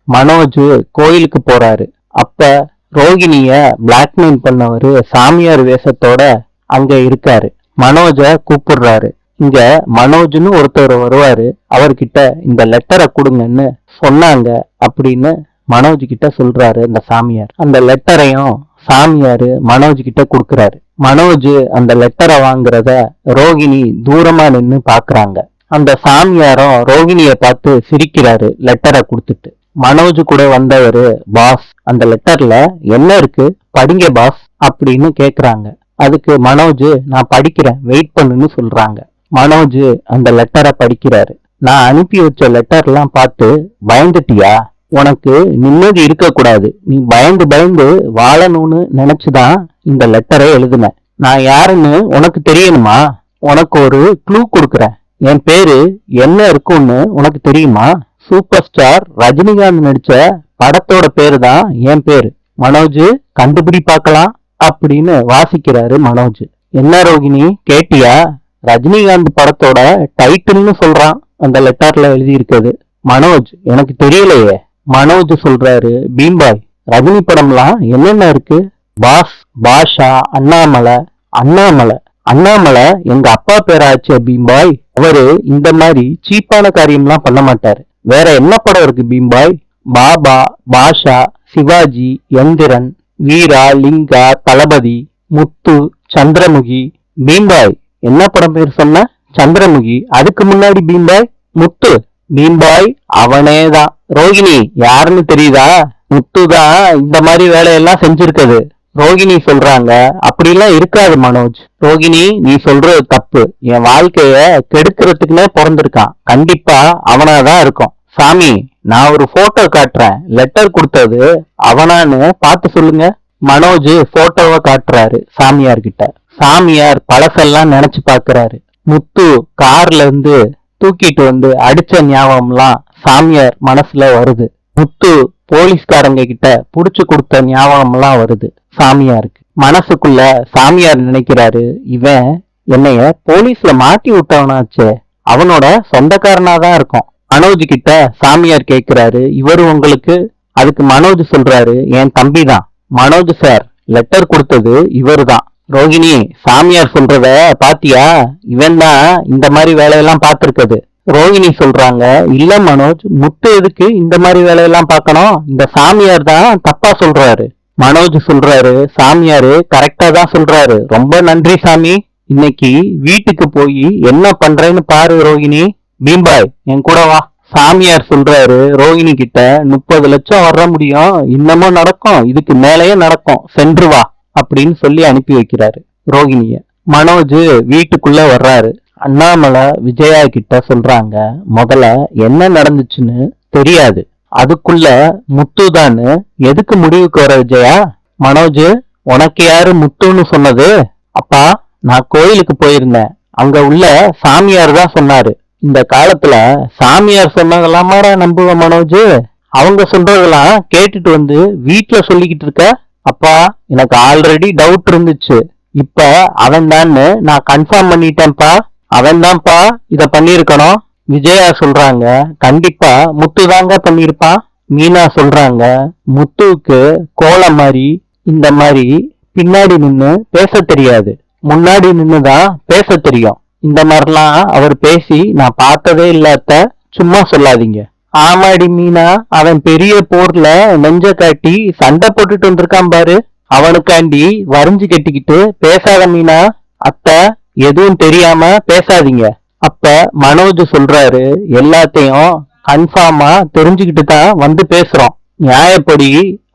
மனோஜ் கோயிலுக்கு போறாரு. அப்ப ரோகிணிய பிளாக்மெயில் பண்ணவரு சாமியார் வேஷத்தோட அங்க இருக்காரு. மனோஜ கூப்பிடுறாரு. இங்க மனோஜ்னு ஒருத்தர் வருவாரு, அவர்கிட்ட இந்த லெட்டரை கொடுங்கன்னு சொன்னாங்க அப்படின்னு மனோஜ் கிட்ட சொல்றாரு அந்த சாமியார். அந்த லெட்டரையும் சாமியாரு மனோஜ் கிட்ட கொடுக்கறாரு. மனோஜ் அந்த லெட்டரை வாங்குறத ரோகிணி தூரமா நின்னு பாக்குறாங்க. அந்த சாமியாரும் ரோகிணிய பார்த்து சிரிக்கிறாரு லெட்டரை கொடுத்துட்டு. மனோஜ் கூட வந்தவரு, பாஸ் அந்த லெட்டர்ல என்ன இருக்கு படிங்க பாஸ் அப்படின்னு கேக்குறாங்க. அதுக்கு மனோஜ் நான் படிக்கிறேன் வெயிட் பண்ணுன்னு சொல்றாங்க. மனோஜ் அந்த லெட்டரை படிக்கிறாரு. நான் அனுப்பி வச்ச லெட்டர் எல்லாம் பார்த்து பயந்துட்டியா? உனக்கு நிம்மதி இருக்க கூடாது, நீ பயந்து பயந்து வாழணும்னு நினைச்சுதான் இந்த லெட்டரை எழுதுன. நான் யாருன்னு உனக்கு தெரியணுமா? உனக்கு ஒரு க்ளூ கொடுக்கறேன். என் பேரு என்ன இருக்கும்னு உனக்கு தெரியுமா? சூப்பர் ஸ்டார் ரஜினிகாந்த் நடிச்ச படத்தோட பேரு தான் என் பேரு. மனோஜ் கண்டுபிடி பார்க்கலாம் அப்படின்னு வாசிக்கிறாரு மனோஜ். என்ன ரோகிணி கேட்டியா? ரஜினிகாந்த் படத்தோட டைட்டில்னு சொல்றான் அந்த லெட்டர்ல எழுதி இருக்குது. மனோஜ் எனக்கு தெரியலையே. மனோஜ் சொல்றாரு, பீம்பாய் ரஜினி படம்லாம் என்னென்ன இருக்கு? பாஸ், பாஷா, அண்ணாமலை. அண்ணாமலை அண்ணாமலை எங்க அப்பா பேராச்சு பீம்பாய். அவரு இந்த மாதிரி சீப்பான காரியம்லாம் பண்ண மாட்டாரு. வேற என்ன படம் இருக்கு பீம்பாய்? பாபா, பாஷா, சிவாஜி, எந்திரன், வீரா, லிங்கா, தளபதி, முத்து, சந்திரமுகி. பீம்பாய் என்ன படம் பேர் சொன்ன? சந்திரமுகி. அதுக்கு முன்னாடி பீம்பாய் முத்து. பீம்பாய் அவனேதான். ரோகிணி யாருன்னு தெரியுதா? முத்துதான் இந்த மாதிரி வேலையெல்லாம் செஞ்சிருக்குது. ரோகிணி சொல்றாங்க, அப்படிலாம் இருக்காது மனோஜ். ரோகிணி நீ சொல்றது தப்பு. என் வாழ்க்கைய கெடுக்கிறதுக்குன்னே பிறந்திருக்கான். கண்டிப்பா அவனாதான் இருக்கும். சாமி நான் ஒரு போட்டோ காட்டுறேன், லெட்டர் கொடுத்தது அவனான்னு பார்த்து சொல்லுங்க. மனோஜ் போட்டோவை காட்டுறாரு சாமியார் கிட்ட. சாமியார் பழசெல்லாம் நினைச்சு பாக்குறாரு. முத்து கார்ல இருந்து தூக்கிட்டு வந்து அடிச்ச ஞாபகம்லாம் சாமியார் மனசுல வருது. முத்து போலீஸ்காரங்க கிட்ட புடிச்சு கொடுத்த ஞாபகம் எல்லாம் வருது சாமியாருக்கு. மனசுக்குள்ள சாமியார் நினைக்கிறாரு, இவன் என்னைய போலீஸ்ல மாட்டி விட்டவனாச்சே, அவனோட சொந்தக்காரனாதான் இருக்கும். மனோஜ் கிட்ட சாமியார் கேக்குறாரு, இவரு உங்களுக்கு? அதுக்கு மனோஜ் சொல்றாரு, என் தம்பி தான். மனோஜ் சார் லெட்டர் கொடுத்தது இவரு தான். ரோகிணி சாமியார் சொல்றத பாத்தியா? இவன் தான் இந்த மாதிரி வேலையெல்லாம் பார்த்திருக்குது. ரோகிணி சொல்றாங்க, இல்ல மனோஜ், முத்து எதுக்கு இந்த மாதிரி வேலையெல்லாம் பார்க்கணும்? இந்த சாமியார் தான் தப்பா சொல்றாரு. மனோஜ் சொல்றாரு, சாமியாரு கரெக்டா தான் சொல்றாரு, ரொம்ப நன்றி சாமி. இன்னைக்கு வீட்டுக்கு போய் என்ன பண்றேன்னு பாரு ரோகிணி. பீம்பாய் என் கூட வா. சாமியார் சொல்றாரு ரோகிணி கிட்ட, 30 லட்சம் வர முடியும், இன்னமும் நடக்கும், இதுக்கு மேலேயே நடக்கும், சென்று வா அப்படின்னு சொல்லி அனுப்பி வைக்கிறாரு ரோகிணிய. மனோஜ் வீட்டுக்குள்ள வர்றாரு. அண்ணாமலை விஜயா கிட்ட சொல்றாங்க, முதல்ல என்ன நடந்துச்சுன்னு தெரியாது, அதுக்குள்ள முத்துதான்னு எதுக்கு முடிவுக்கு வர விஜயா? மனோஜ் உனக்கு யாரு முத்துன்னு சொன்னது? அப்பா நான் கோயிலுக்கு போயிருந்தேன், அங்க உள்ள சாமியார் தான் சொன்னாரு. இந்த காலத்துல சாமியார் சொன்னதெல்லாமாடா நம்புவ மனோஜ்? அவங்க சொல்றதெல்லாம் கேட்டுட்டு வந்து வீட்டுல சொல்லிக்கிட்டு இருக்க? அப்பா எனக்கு ஆல்ரெடி டவுட் இருந்துச்சு, இப்ப அவன் தான்னு நான் கன்ஃபார்ம் பண்ணிட்டேன்ப்பா. அவன் தான்ப்பா இத பண்ணிருக்கணும். விஜயா சொல்றாங்க, கண்டிப்பா முத்து தாங்க பண்ணிருப்பான். மீனா சொல்றாங்க, முத்துவுக்கு கோலம் மாதிரி இந்த மாதிரி பின்னாடி நின்னு பேச தெரியாது, முன்னாடி நின்னுதான் பேச தெரியும். இந்த மாதிரிலாம் அவர் பேசி நான் பார்த்ததே இல்லாத, சும்மா சொல்லாதீங்க. ஆமாடி மீனா, அவன் பெரிய போர்ல நெஞ்ச காட்டி சண்டை போட்டுட்டு வந்திருக்கான் பாரு, அவனுக்காண்டி வரைஞ்சு கட்டிக்கிட்டு பேசாத மீனா. அத்தை எதுவும் தெரியாம பேசாதீங்க. அப்ப மனோஜ் சொல்றாரு, எல்லாத்தையும் கன்ஃபார்மா தெரிஞ்சுக்கிட்டு தான் வந்து பேசுறோம். நியாயப்படி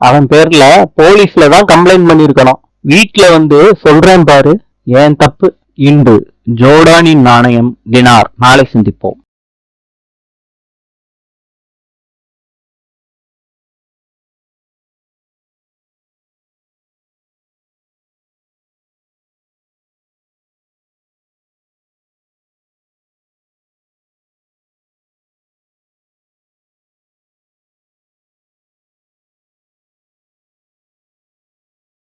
அவன் பேர்ல போலீஸ்ல தான் கம்ப்ளைண்ட் பண்ணிருக்கணும். வீட்டுல வந்து சொல்றேன் பாரு, ஏன் தப்பு. இன்று ஜோர்டானின் நாணயம் டினார். நாளை சந்திப்போம்.